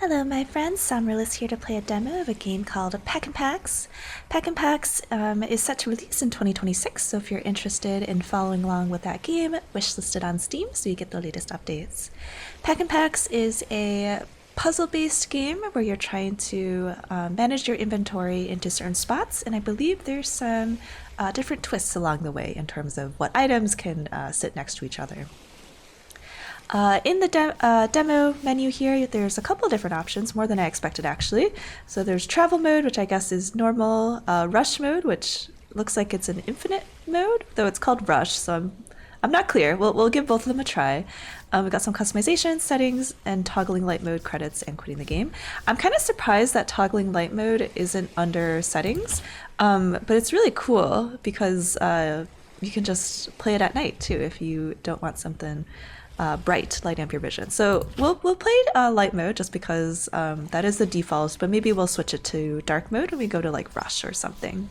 Hello, my friends. SAmaryllis here to play a demo of a game called Pakinpaks. Pakinpaks is set to release in 2026, so if you're interested in following along with that game, wishlisted on Steam so you get the latest updates. Pakinpaks is a puzzle-based game where you're trying to manage your inventory into certain spots, and I believe there's some different twists along the way in terms of what items can sit next to each other. In the demo menu here, there's a couple different options, more than I expected actually. So there's travel mode, which I guess is normal, rush mode, which looks like it's an infinite mode, though it's called rush, so I'm not clear. We'll give both of them a try. We've got some customization settings and toggling light mode credits and quitting the game. I'm kind of surprised that toggling light mode isn't under settings, but it's really cool because you can just play it at night too if you don't want something bright, light up your vision. So we'll play light mode just because that is the default, but maybe we'll switch it to dark mode when we go to like rush or something.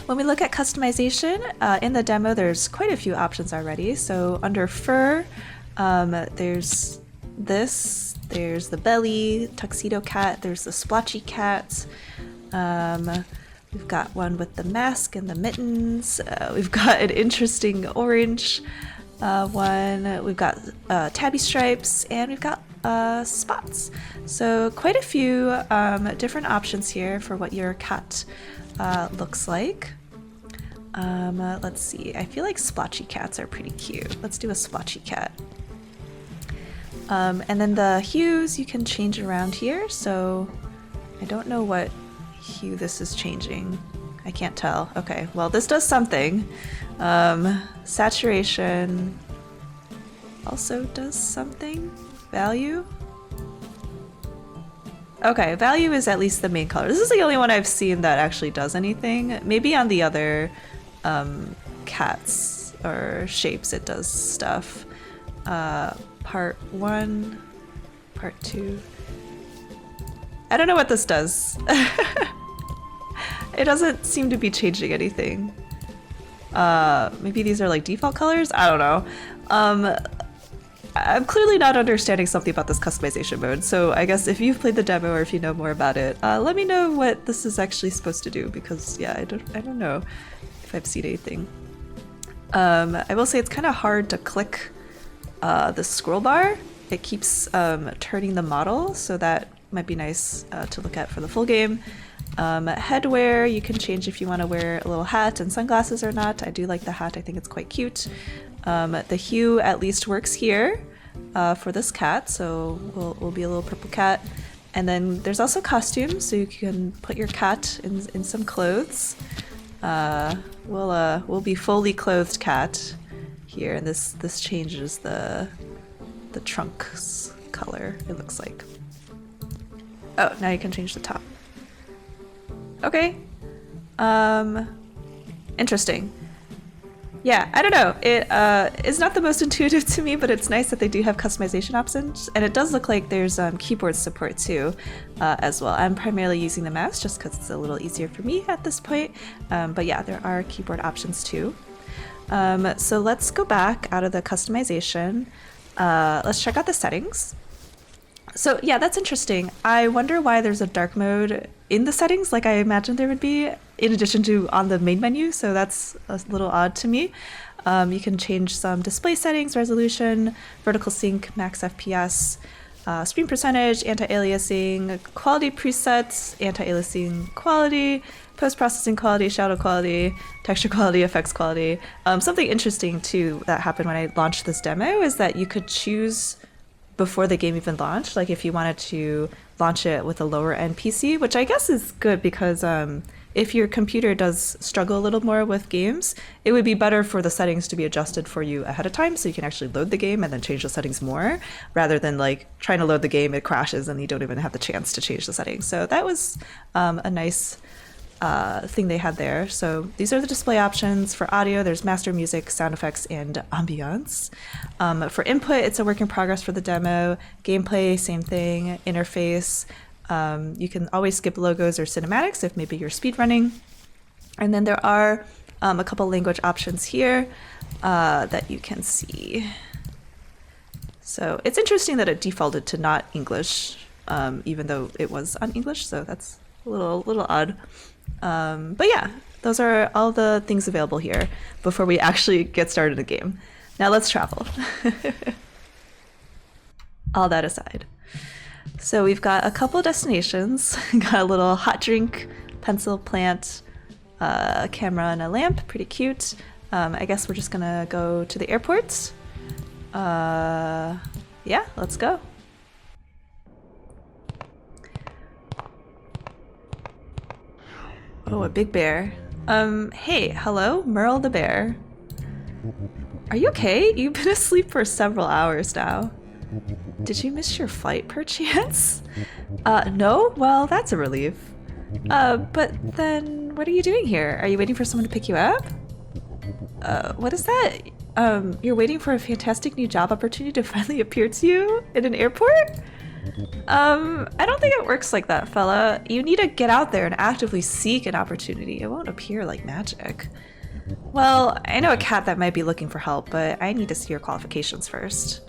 When we look at customization, in the demo there's quite a few options already. So under fur, there's this, there's the belly, tuxedo cat, there's the splotchy cat, we've got one with the mask and the mittens, we've got an interesting orange one, we've got tabby stripes, and we've got spots. So quite a few different options here for what your cat looks like. Let's see, I feel like splotchy cats are pretty cute. Let's do a splotchy cat. And then the hues you can change around here, so I don't know what hue this is changing. I can't tell. Okay, well this does something. Saturation also does something. Value? Okay, value is at least the main color. This is the only one I've seen that actually does anything. Maybe on the other cats or shapes it does stuff. Part 1, part 2. I don't know what this does. It doesn't seem to be changing anything. Maybe these are like default colors? I don't know. I'm clearly not understanding something about this customization mode, so I guess if you've played the demo or if you know more about it, let me know what this is actually supposed to do, because yeah, I don't know if I've seen anything. I will say it's kind of hard to click the scroll bar. It keeps turning the model, so that might be nice to look at for the full game. Headwear, you can change if you want to wear a little hat and sunglasses or not. I do like the hat, I think it's quite cute. The hue at least works here for this cat, so we'll be a little purple cat. And then there's also costumes, so you can put your cat in some clothes. We'll be fully clothed cat here, and this changes the trunk's color, it looks like. Oh, now you can change the top. Okay. Interesting. Yeah, I don't know. It is not the most intuitive to me, but it's nice that they do have customization options, and it does look like there's keyboard support too, as well. I'm primarily using the mouse just because it's a little easier for me at this point, but yeah, there are keyboard options too. So let's go back out of the customization. Let's check out the settings. So yeah, that's interesting. I wonder why there's a dark mode in the settings like I imagined there would be, in addition to on the main menu, so that's a little odd to me. You can change some display settings, resolution, vertical sync, max FPS, screen percentage, anti-aliasing, quality presets, anti-aliasing quality, post-processing quality, shadow quality, texture quality, effects quality. Something interesting too that happened when I launched this demo is that you could choose before the game even launched, like if you wanted to launch it with a lower end PC, which I guess is good because if your computer does struggle a little more with games, it would be better for the settings to be adjusted for you ahead of time so you can actually load the game and then change the settings more, rather than like trying to load the game, it crashes and you don't even have the chance to change the settings. So that was a nice thing they had there. So these are the display options. For audio, there's master music, sound effects, and ambiance. For input, it's a work in progress for the demo. Gameplay, same thing. Interface, you can always skip logos or cinematics if maybe you're speedrunning. And then there are a couple language options here that you can see. So it's interesting that it defaulted to not English even though it was on English, so that's a little odd. But yeah, those are all the things available here before we actually get started in the game. Now let's travel. All that aside. So we've got a couple destinations. Got a little hot drink, pencil plant, a camera and a lamp, pretty cute. I guess we're just gonna go to the airport. Yeah, let's go. Oh, a big bear. Hey, hello, Merle the bear. Are you okay? You've been asleep for several hours now. Did you miss your flight, perchance? No? Well, that's a relief. But then what are you doing here? Are you waiting for someone to pick you up? What is that? You're waiting for a fantastic new job opportunity to finally appear to you in an airport? I don't think it works like that, fella. You need to get out there and actively seek an opportunity. It won't appear like magic. Well, I know a cat that might be looking for help, but I need to see your qualifications first.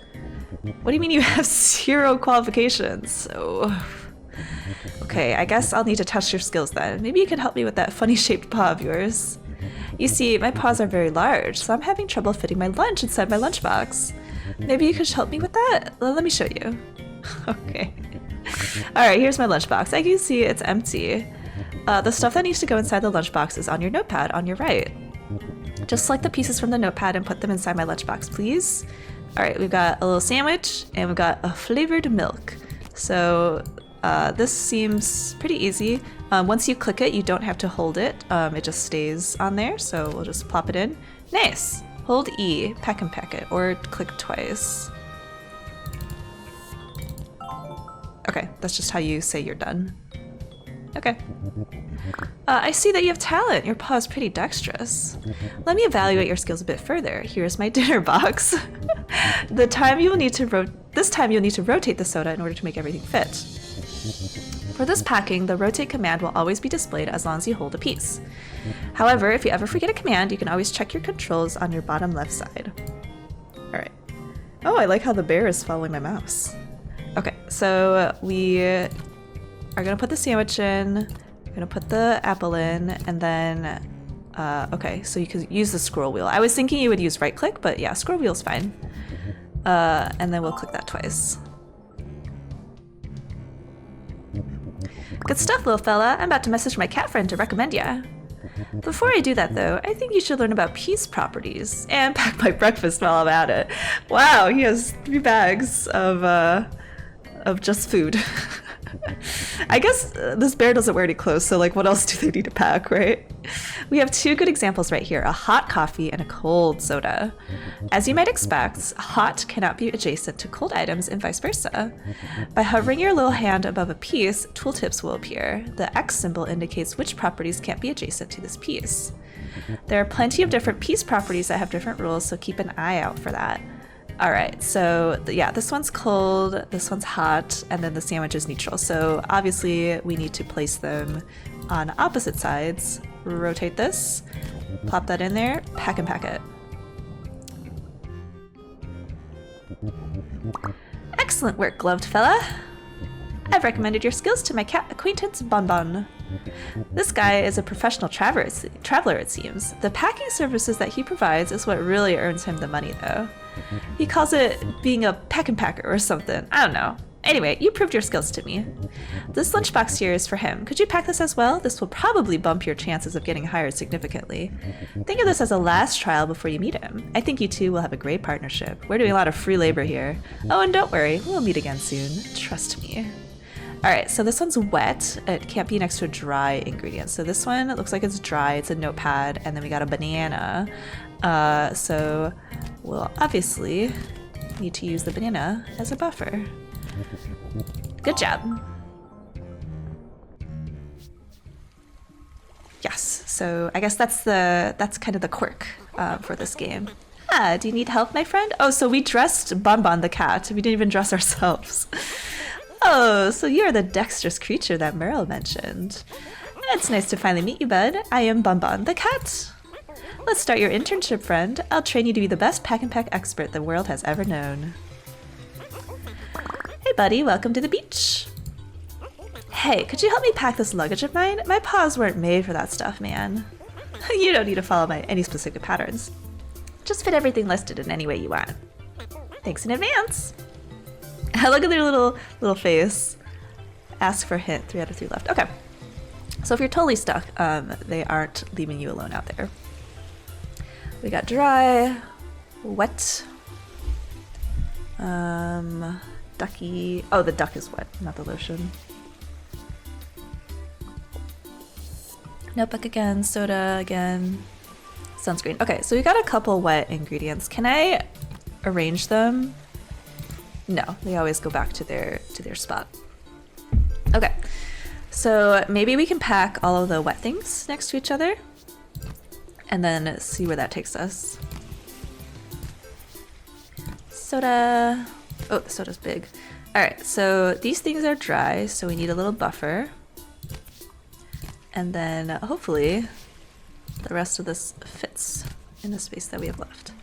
What do you mean you have 0 qualifications? Oh. Okay, I guess I'll need to test your skills then. Maybe you can help me with that funny-shaped paw of yours. You see, my paws are very large, so I'm having trouble fitting my lunch inside my lunchbox. Maybe you could help me with that? Let me show you. Okay. Alright, here's my lunchbox. I can see it's empty. The stuff that needs to go inside the lunchbox is on your notepad on your right. Just select the pieces from the notepad and put them inside my lunchbox, please. Alright, we've got a little sandwich and we've got a flavored milk. So this seems pretty easy. Once you click it, you don't have to hold it. It just stays on there, so we'll just plop it in. Nice! Hold E, pack and pack it, or click twice. Okay, that's just how you say you're done. Okay. I see that you have talent. Your paw is pretty dexterous. Let me evaluate your skills a bit further. Here's my dinner box. This time you'll need to rotate the soda in order to make everything fit. For this packing, the rotate command will always be displayed as long as you hold a piece. However, if you ever forget a command, you can always check your controls on your bottom left side. Alright. Oh, I like how the bear is following my mouse. Okay, so we are gonna put the sandwich in, we're gonna put the apple in, and then, okay, so you can use the scroll wheel. I was thinking you would use right click, but yeah, scroll wheel's fine. And then we'll click that twice. Good stuff, little fella. I'm about to message my cat friend to recommend ya. Before I do that though, I think you should learn about piece properties and pack my breakfast while I'm at it. Wow, he has 3 bags of just food. I guess this bear doesn't wear any clothes, so like what else do they need to pack, right? We have 2 good examples right here, a hot coffee and a cold soda. As you might expect, hot cannot be adjacent to cold items and vice versa. By hovering your little hand above a piece, tooltips will appear. The X symbol indicates which properties can't be adjacent to this piece. There are plenty of different piece properties that have different rules, so keep an eye out for that. Alright, so yeah, this one's cold, this one's hot, and then the sandwich is neutral. So obviously we need to place them on opposite sides. Rotate this, plop that in there, pack and pack it. Excellent work, gloved fella. I've recommended your skills to my cat acquaintance, Bon Bon. This guy is a professional traveler, it seems. The packing services that he provides is what really earns him the money, though. He calls it being a pack and packer or something. I don't know. Anyway, you proved your skills to me. This lunchbox here is for him. Could you pack this as well? This will probably bump your chances of getting hired significantly. Think of this as a last trial before you meet him. I think you two will have a great partnership. We're doing a lot of free labor here. Oh, and don't worry, we'll meet again soon. Trust me. Alright, so this one's wet. It can't be next to a dry ingredient. So this one, it looks like it's dry. It's a notepad, and then we got a banana. So we'll obviously need to use the banana as a buffer. Good job. Yes, so I guess that's kind of the quirk for this game. Ah, do you need help, my friend? Oh, so we dressed Bon Bon the cat. We didn't even dress ourselves. Oh, so you're the dexterous creature that Merle mentioned. It's nice to finally meet you, bud. I am Bon Bon the cat. Let's start your internship, friend. I'll train you to be the best pack and pack expert the world has ever known. Hey buddy, welcome to the beach. Hey, could you help me pack this luggage of mine? My paws weren't made for that stuff, man. You don't need to follow any specific patterns. Just fit everything listed in any way you want. Thanks in advance. Look at their little face. Ask for a hint. 3 out of 3 left. Okay. So if you're totally stuck, they aren't leaving you alone out there. We got dry, wet, ducky. Oh, the duck is wet, not the lotion. Notebook again, soda again, sunscreen. Okay, so we got a couple wet ingredients. Can I arrange them? No, they always go back to their spot. Okay, so maybe we can pack all of the wet things next to each other and then see where that takes us. Soda. Oh, the soda's big. All right, so these things are dry, so we need a little buffer. And then hopefully the rest of this fits in the space that we have left.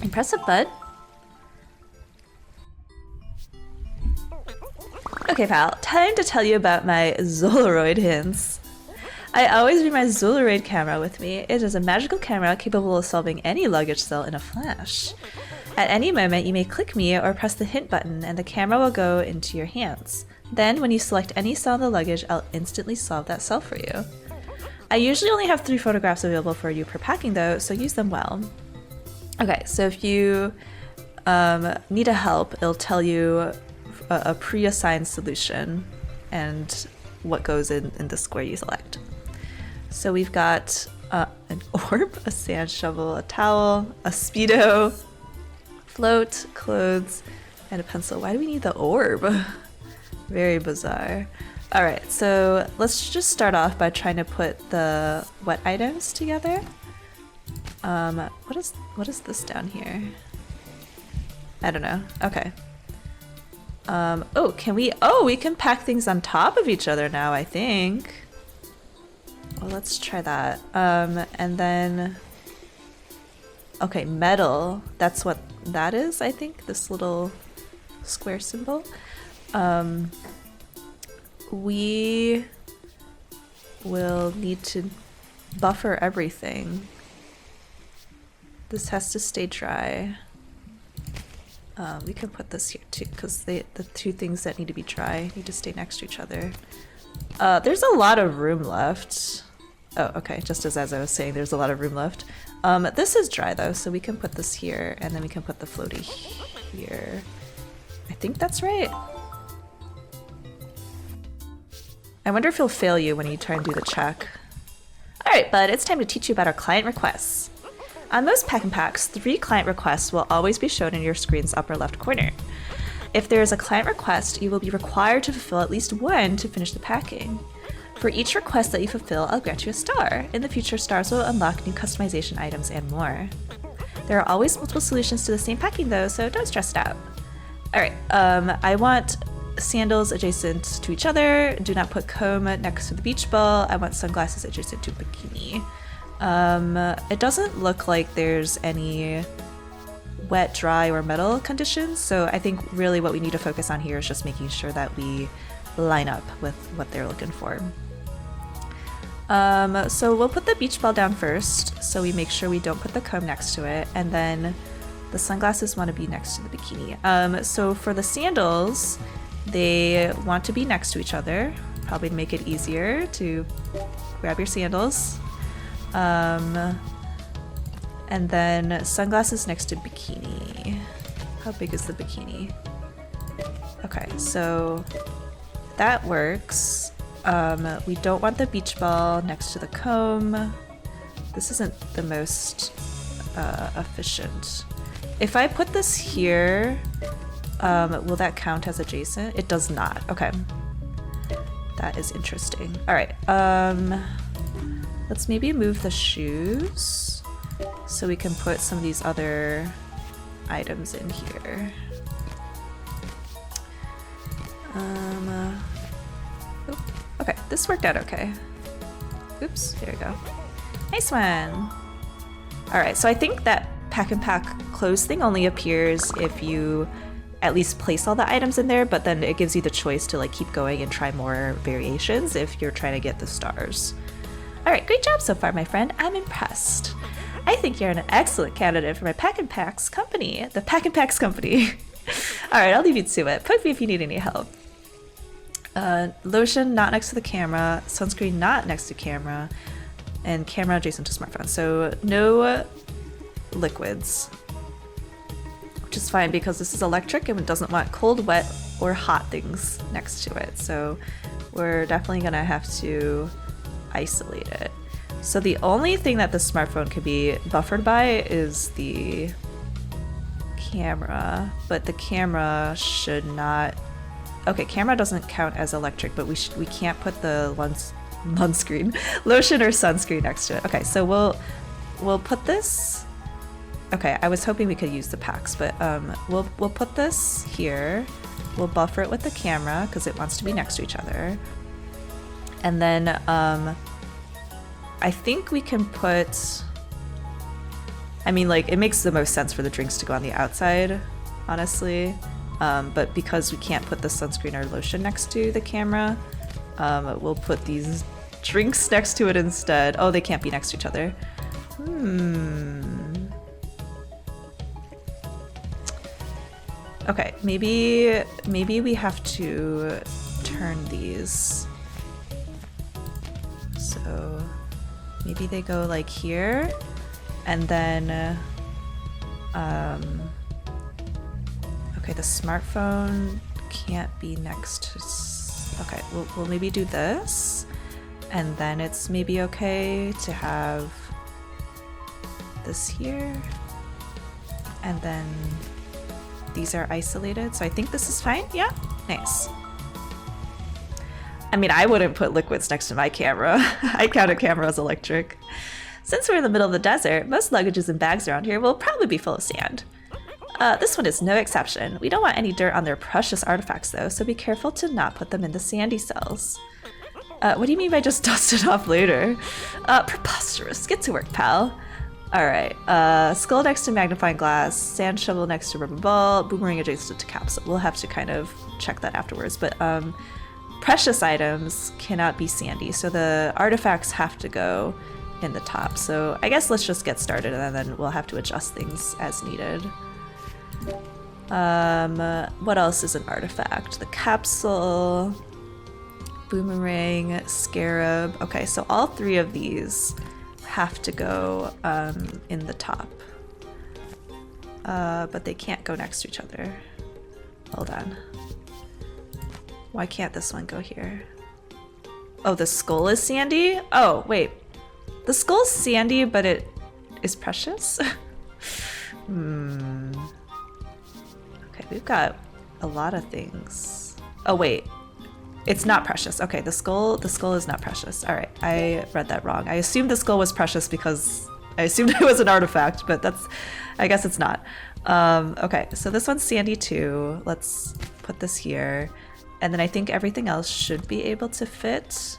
Impressive, bud. Okay, pal, time to tell you about my Zolaroid hints. I always bring my Zolaroid camera with me. It is a magical camera capable of solving any luggage cell in a flash. At any moment, you may click me or press the hint button and the camera will go into your hands. Then, when you select any cell in the luggage, I'll instantly solve that cell for you. I usually only have 3 photographs available for you per packing though, so use them well. Okay, so if you need a help, it'll tell you a pre-assigned solution and what goes in the square you select. So we've got an orb, a sand shovel, a towel, a Speedo, float, clothes, and a pencil. Why do we need the orb? Very bizarre. All right, so let's just start off by trying to put the wet items together. What is this down here? I don't know. Okay. Oh, can we? Oh, we can pack things on top of each other now, I think. Well, let's try that. And then, okay, metal. That's what that is, I think. This little square symbol. We will need to buffer everything. This has to stay dry. We can put this here too, because the 2 things that need to be dry need to stay next to each other. There's a lot of room left. Oh, okay, just as I was saying, there's a lot of room left. This is dry though, so we can put this here, and then we can put the floaty here. I think that's right. I wonder if he'll fail you when you try and do the check. Alright, bud, it's time to teach you about our client requests. On most Pakinpaks, 3 client requests will always be shown in your screen's upper left corner. If there is a client request, you will be required to fulfill at least 1 to finish the packing. For each request that you fulfill, I'll grant you a star. In the future, stars will unlock new customization items and more. There are always multiple solutions to the same packing though, so don't stress out. Alright, I want sandals adjacent to each other. Do not put comb next to the beach ball. I want sunglasses adjacent to bikini. It doesn't look like there's any wet, dry, or metal conditions, so I think really what we need to focus on here is just making sure that we line up with what they're looking for. So we'll put the beach ball down first, so we make sure we don't put the comb next to it, and then the sunglasses want to be next to the bikini. So for the sandals, they want to be next to each other, probably to make it easier to grab your sandals. And then sunglasses next to bikini. How big is the bikini? Okay, so that works. We don't want the beach ball next to the comb. This isn't the most efficient. If I put this here, will that count as adjacent? It does not. Okay. That is interesting. All right. Let's maybe move the shoes so we can put some of these other items in here. Okay, this worked out okay. Oops, there we go. Nice one. All right, so I think that pack and pack clothes thing only appears if you at least place all the items in there, but then it gives you the choice to like keep going and try more variations if you're trying to get the stars. All right, great job so far, my friend. I'm impressed. I think you're an excellent candidate for my Pakinpaks company, the Pakinpaks company. All right, I'll leave you to it. Poke me if you need any help. Lotion not next to the camera, sunscreen not next to camera, and camera adjacent to smartphone. So no liquids, which is fine because this is electric and it doesn't want cold, wet, or hot things next to it. So we're definitely gonna have to isolate it. So the only thing that the smartphone could be buffered by is the camera, but the camera should not. Okay, camera doesn't count as electric, but we can't put the sunscreen, lotion or sunscreen next to it. Okay, so we'll put this. Okay, I was hoping we could use the packs, but we'll put this here. We'll buffer it with the camera because it wants to be next to each other, and then I think we can put. I mean, like, it makes the most sense for the drinks to go on the outside, honestly. But because we can't put the sunscreen or lotion next to the camera, we'll put these drinks next to it instead. Oh, they can't be next to each other. Okay, maybe we have to turn these. So maybe they go like here, and then okay, the smartphone can't be next to. Okay, we'll maybe do this, and then it's maybe okay to have this here, and then these are isolated. So I think this is fine. Yeah, nice. I mean, I wouldn't put liquids next to my camera. I count a camera as electric. Since we're in the middle of the desert, most luggages and bags around here will probably be full of sand. This one is no exception. We don't want any dirt on their precious artifacts though, so be careful to not put them in the sandy cells. What do you mean by just dust it off later? Preposterous. Get to work, pal. Alright, skull next to magnifying glass, sand shovel next to rubber ball, boomerang adjacent to capsule. We'll have to kind of check that afterwards, but precious items cannot be sandy, so the artifacts have to go in the top. So I guess let's just get started and then we'll have to adjust things as needed. What else is an artifact? The capsule, boomerang, scarab. Okay, so all three of these have to go in the top. But they can't go next to each other. Hold on. Why can't this one go here? Oh, the skull is sandy? Oh, wait. The skull's sandy, but it is precious? Okay, we've got a lot of things. Oh, wait. It's not precious. Okay, the skull is not precious. All right, I read that wrong. I assumed the skull was precious because I assumed it was an artifact, but I guess it's not. Okay, so this one's sandy too. Let's put this here. And then I think everything else should be able to fit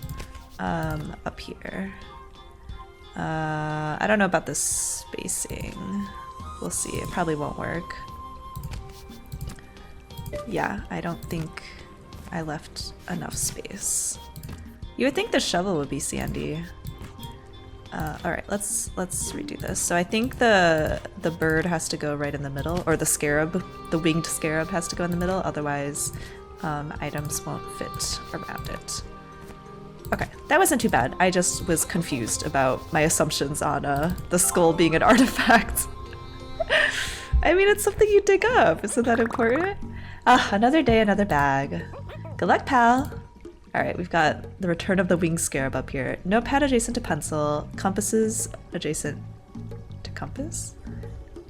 up here. I don't know about the spacing. We'll see. It probably won't work. Yeah, I don't think I left enough space. You would think the shovel would be sandy. All right, let's redo this. So I think the bird has to go right in the middle, or the scarab, the winged scarab has to go in the middle. Otherwise, items won't fit around it. Okay, that wasn't too bad. I just was confused about my assumptions on the skull being an artifact. I mean, it's something you dig up. Isn't that important? Ah, another day, another bag. Good luck, pal. All right, we've got the return of the winged scarab up here. Notepad adjacent to pencil. Compasses adjacent to compass?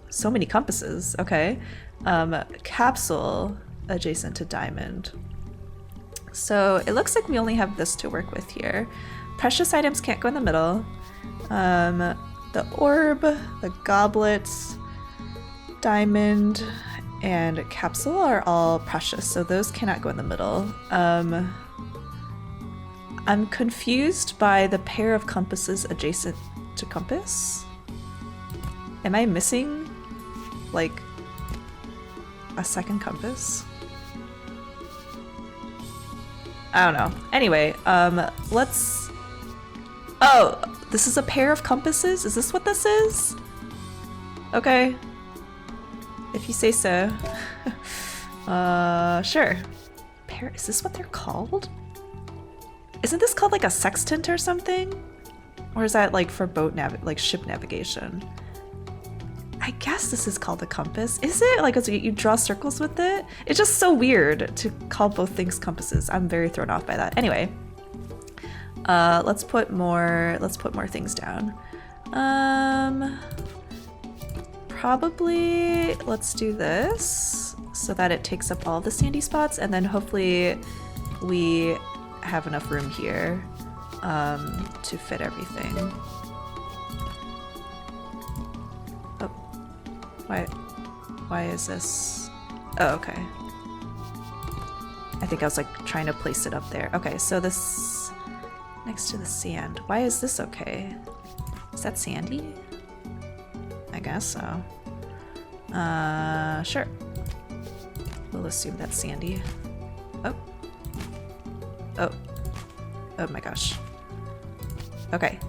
So many compasses. Okay. Capsule adjacent to diamond. So it looks like we only have this to work with here. Precious items can't go in the middle. The orb, the goblet, diamond, and capsule are all precious, so those cannot go in the middle. I'm confused by the pair of compasses adjacent to compass. Am I missing, like, a second compass? I don't know. Anyway, let's... Oh, this is a pair of compasses? Is this what this is? Okay. If you say so. Sure. Is this what they're called? Isn't this called like a sextant or something? Or is that like for boat ship navigation? I guess this is called a compass. Is it? Like you draw circles with it? It's just so weird to call both things compasses. I'm very thrown off by that. Anyway, let's put more things down. Probably let's do this so that it takes up all the sandy spots, and then hopefully we have enough room here to fit everything. Oh, why is this? Oh, okay. I think I was like trying to place it up there. Okay, so this next to the sand. Why is this okay? Is that sandy? I guess so. Sure. We'll assume that's sandy. Oh. Oh. Oh my gosh. Okay.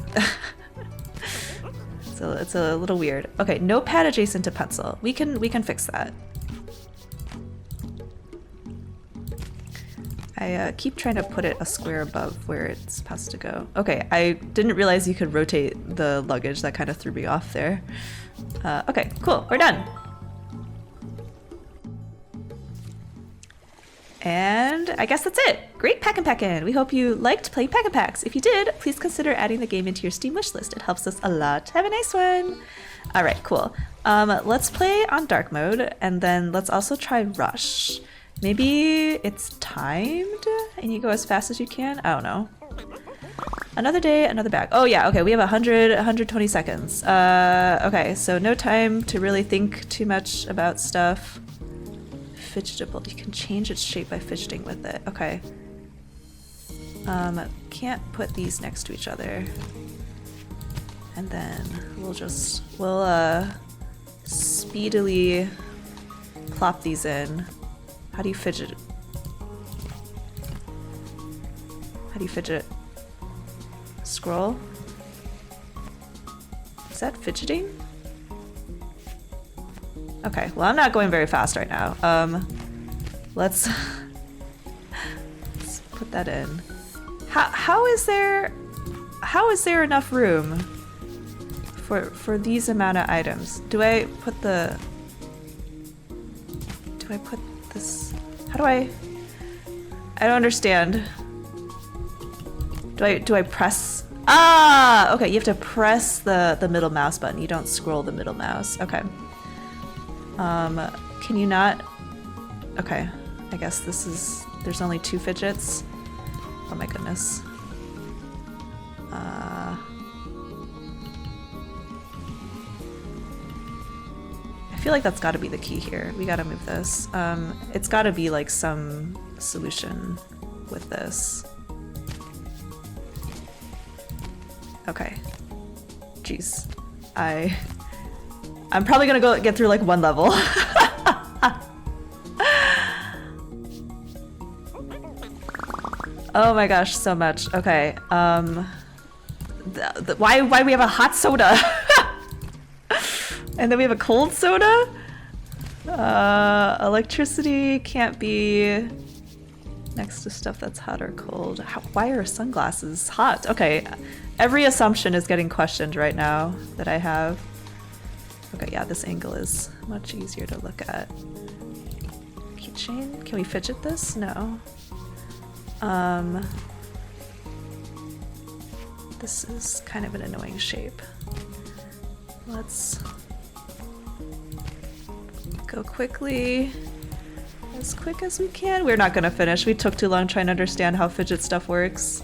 It's a little weird. Okay, no pad adjacent to pencil. We can fix that. I keep trying to put it a square above where it's supposed to go. Okay, I didn't realize you could rotate the luggage. That kind of threw me off there. Okay, cool. We're done. And I guess that's it. Great Pakinpaks! We hope you liked playing Pakinpaks. If you did, please consider adding the game into your Steam wishlist. It helps us a lot. Have a nice one! Alright, cool. Let's play on dark mode, and then let's also try rush. Maybe it's timed and you go as fast as you can? I don't know. Another day, another bag. Oh yeah, okay, we have 120 seconds. Okay, so no time to really think too much about stuff. Fidgetable, you can change its shape by fidgeting with it. Okay. Can't put these next to each other. And then we'll speedily plop these in. How do you fidget? How do you fidget? Scroll? Is that fidgeting? Okay, well I'm not going very fast right now. Let's put that in. How is there enough room for these amount of items? Do I put this? How do I don't understand. Do I press? Ah, okay, you have to press the middle mouse button. You don't scroll the middle mouse. Okay. Can you not? Okay, I guess there's only 2 fidgets. Oh my goodness. I feel like that's gotta be the key here. We gotta move this. It's gotta be like some solution with this. Okay. Jeez. I'm probably gonna get through like 1 level. Oh my gosh, so much. Okay. Why we have a hot soda? And then we have a cold soda? Electricity can't be next to stuff that's hot or cold. Why are sunglasses hot? Okay. Every assumption is getting questioned right now that I have. Okay, yeah, this angle is much easier to look at. Keychain? Can we fidget this? No. This is kind of an annoying shape. Let's go quickly. As quick as we can. We're not gonna finish. We took too long trying to understand how fidget stuff works.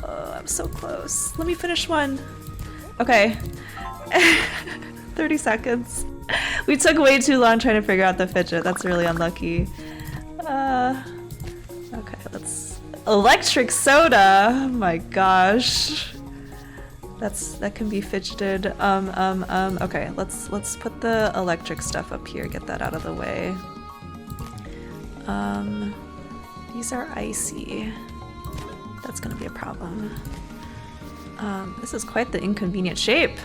Oh, I'm so close. Let me finish one. Okay. 30 seconds. We took way too long trying to figure out the fidget. That's really unlucky. Okay, let's... Electric soda! Oh my gosh. That can be fidgeted. Okay, let's put the electric stuff up here, get that out of the way. These are icy. That's gonna be a problem. This is quite the inconvenient shape.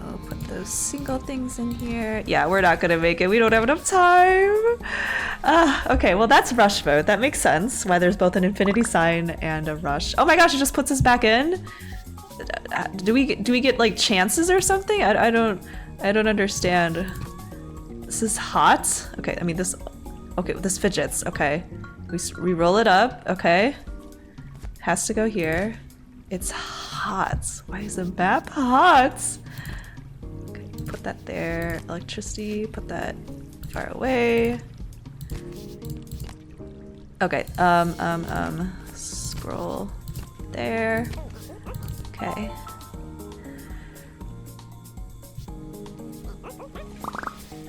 We'll put those single things in here. Yeah, we're not gonna make it. We don't have enough time. Okay, well that's rush mode. That makes sense. Why there's both an infinity sign and a rush. Oh my gosh, it just puts us back in. Do we get like chances or something? I don't understand. This is hot. Okay, I mean this. Okay, this fidgets. Okay, we roll it up. Okay, has to go here. It's hot. Why is the map hot? Okay, put that there. Electricity. Put that far away. Okay. Scroll there. Okay.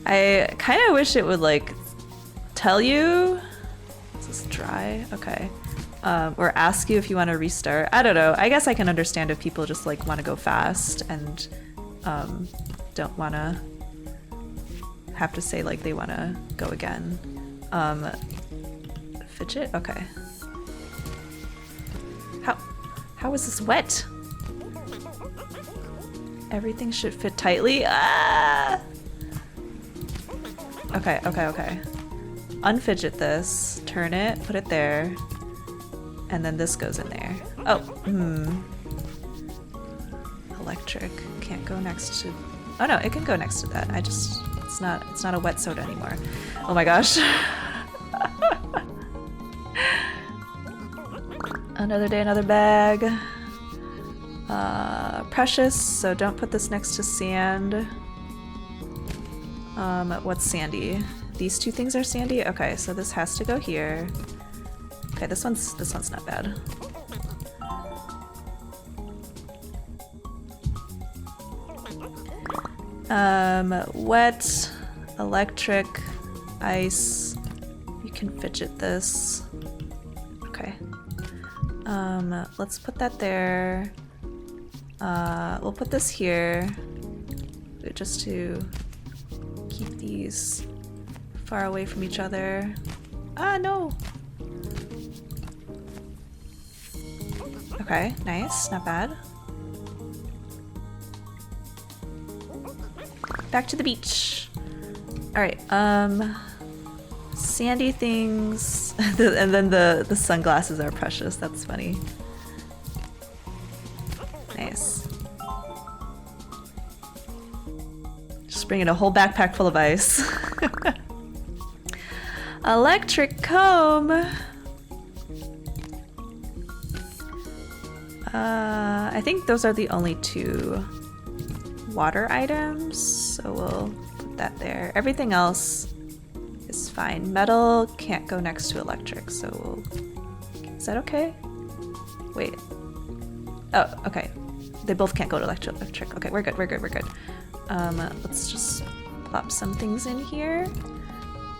I kind of wish it would like tell you. Is this dry? Okay. Or ask you if you want to restart. I don't know. I guess I can understand if people just like want to go fast and don't want to have to say like they want to go again. Fidget? Okay. How is this wet? Everything should fit tightly. Ah! Okay. Unfidget this, turn it, put it there, and then this goes in there. Oh, Electric can't go next to. Oh no, it can go next to that. It's not a wet soda anymore. Oh my gosh. Another day, another bag. Precious, so don't put this next to sand. What's sandy? These two things are sandy? Okay, so this has to go here. Okay, this one's not bad. Wet, electric, ice. You can fidget this. Okay. Let's put that there. We'll put this here just to keep these far away from each other. Ah, no! Okay, nice, not bad. Back to the beach. Alright, sandy things, and then the sunglasses are precious, that's funny. Nice. Just bringing a whole backpack full of ice. Electric comb! I think those are the only two water items, so we'll put that there. Everything else is fine. Metal can't go next to electric, so we'll... Is that okay? Wait. Oh, okay. They both can't go to electric. Okay, we're good. Let's just plop some things in here,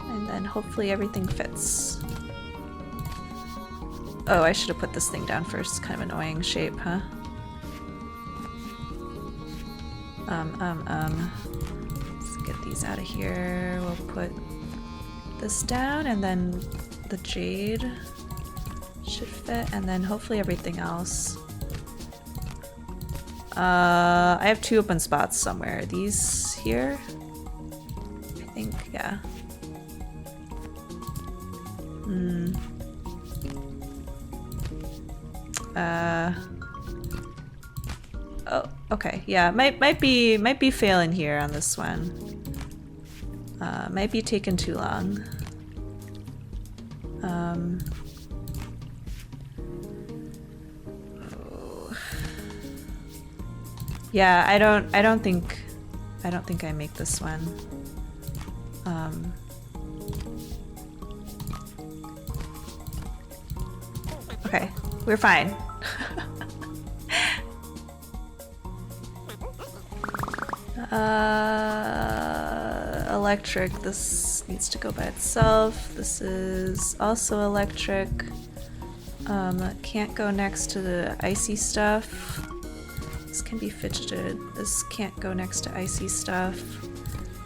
and then hopefully everything fits. Oh, I should have put this thing down first. Kind of annoying shape, huh? Let's get these out of here. We'll put this down, and then the jade should fit, and then hopefully everything else. I have two open spots somewhere. These here? I think, yeah. Oh, okay. Yeah, might be failing here on this one. Might be taking too long. Yeah, I don't think I make this one. Okay, we're fine. Electric, this needs to go by itself. This is also electric. Can't go next to the icy stuff. This can be fidgeted. This can't go next to icy stuff.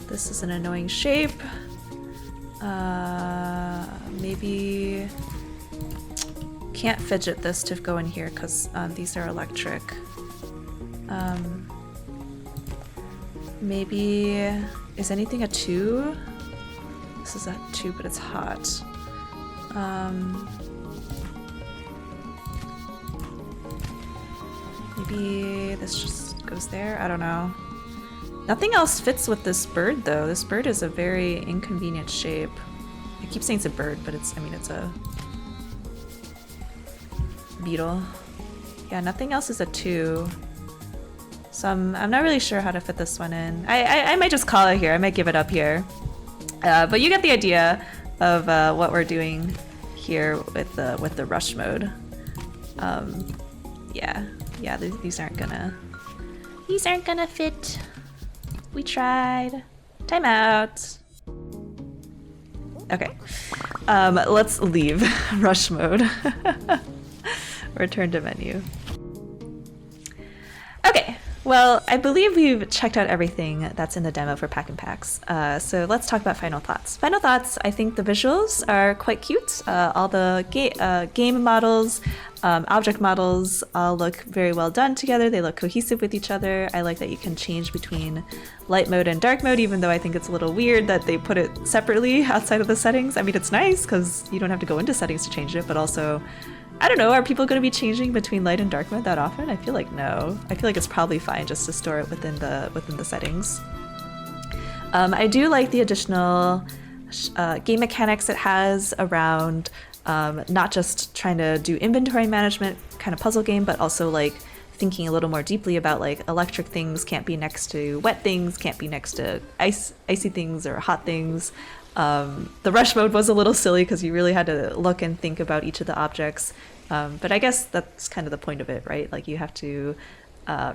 This is an annoying shape. Maybe can't fidget this to go in here because these are electric. Maybe is anything a 2? This is a 2, but it's hot. Maybe this just goes there. I don't know. Nothing else fits with this bird though. This bird is a very inconvenient shape. I keep saying it's a bird, but it's a beetle. Yeah, nothing else is a 2. So I'm not really sure how to fit this one in. I might just call it here. I might give it up here. But you get the idea of what we're doing here with the rush mode. Yeah, these aren't gonna fit. We tried. Time out. Okay. Let's leave rush mode. Return to menu. Okay. Well, I believe we've checked out everything that's in the demo for Pakinpaks. So let's talk about final thoughts. Final thoughts, I think the visuals are quite cute. All the game models, object models all look very well done together. They look cohesive with each other. I like that you can change between light mode and dark mode, even though I think it's a little weird that they put it separately outside of the settings. I mean, it's nice because you don't have to go into settings to change it, but also I don't know, are people going to be changing between light and dark mode that often? I feel like no. I feel like it's probably fine just to store it within the settings. I do like the additional game mechanics it has around not just trying to do inventory management kind of puzzle game, but also like thinking a little more deeply about like electric things can't be next to wet things, can't be next to icy things or hot things. The rush mode was a little silly because you really had to look and think about each of the objects. But I guess that's kind of the point of it, right? Like you have to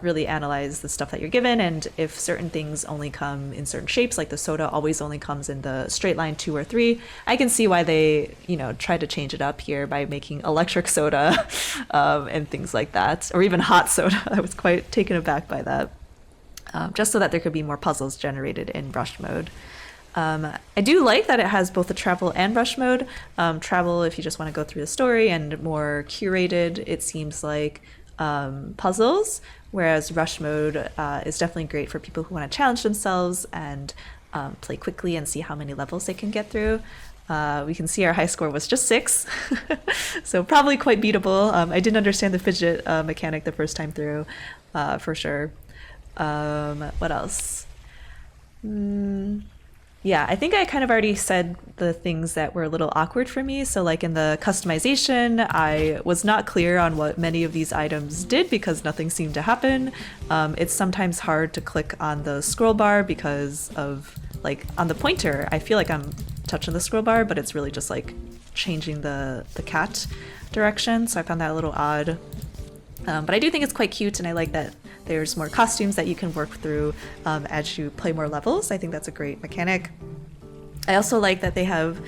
really analyze the stuff that you're given, and if certain things only come in certain shapes, like the soda always only comes in the straight line 2 or 3, I can see why they, try to change it up here by making electric soda and things like that, or even hot soda. I was quite taken aback by that, just so that there could be more puzzles generated in rush mode. I do like that it has both the travel and rush mode. Travel if you just want to go through the story, and more curated, it seems like, puzzles, whereas rush mode is definitely great for people who want to challenge themselves and play quickly and see how many levels they can get through. We can see our high score was just 6, so probably quite beatable. I didn't understand the fidget mechanic the first time through, for sure. What else? Yeah, I think I kind of already said the things that were a little awkward for me. So like in the customization, I was not clear on what many of these items did because nothing seemed to happen. It's sometimes hard to click on the scroll bar because of, like, on the pointer, I feel like I'm touching the scroll bar, but it's really just like changing the cat direction. So I found that a little odd. But I do think it's quite cute, and I like that there's more costumes that you can work through as you play more levels. I think that's a great mechanic. I also like that they have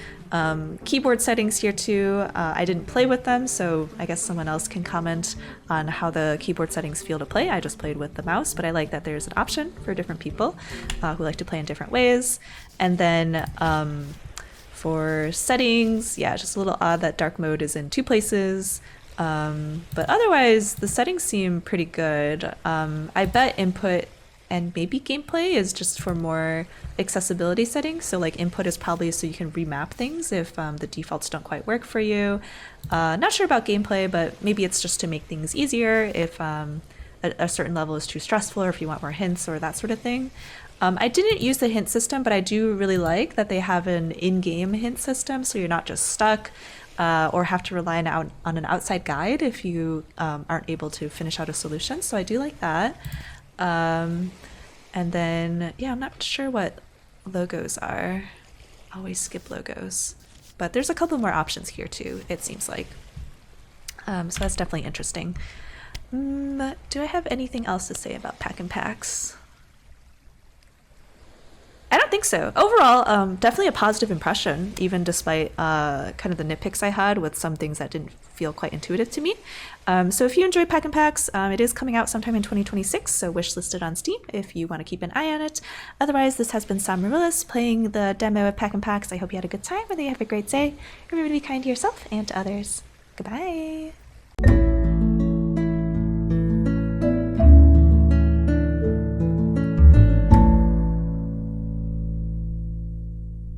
keyboard settings here too. I didn't play with them, so I guess someone else can comment on how the keyboard settings feel to play. I just played with the mouse, but I like that there's an option for different people who like to play in different ways. And then for settings, yeah, just a little odd that dark mode is in 2 places. But otherwise, the settings seem pretty good. I bet input and maybe gameplay is just for more accessibility settings. So like input is probably so you can remap things if the defaults don't quite work for you. Not sure about gameplay, but maybe it's just to make things easier if a certain level is too stressful, or if you want more hints or that sort of thing. I didn't use the hint system, but I do really like that they have an in-game hint system, so you're not just stuck or have to rely on an outside guide if you aren't able to finish out a solution. So I do like that. And then, yeah, I'm not sure what logos are. Always skip logos. But there's a couple more options here too, it seems like. So that's definitely interesting. Do I have anything else to say about Pakinpaks? I don't think so. Overall, definitely a positive impression, even despite kind of the nitpicks I had with some things that didn't feel quite intuitive to me. So if you enjoy Pakinpaks, it is coming out sometime in 2026, so wishlisted on Steam if you want to keep an eye on it. Otherwise, this has been SAmaryllis playing the demo of Pakinpaks. I hope you had a good time and that you have a great day. Remember to be kind to yourself and to others. Goodbye!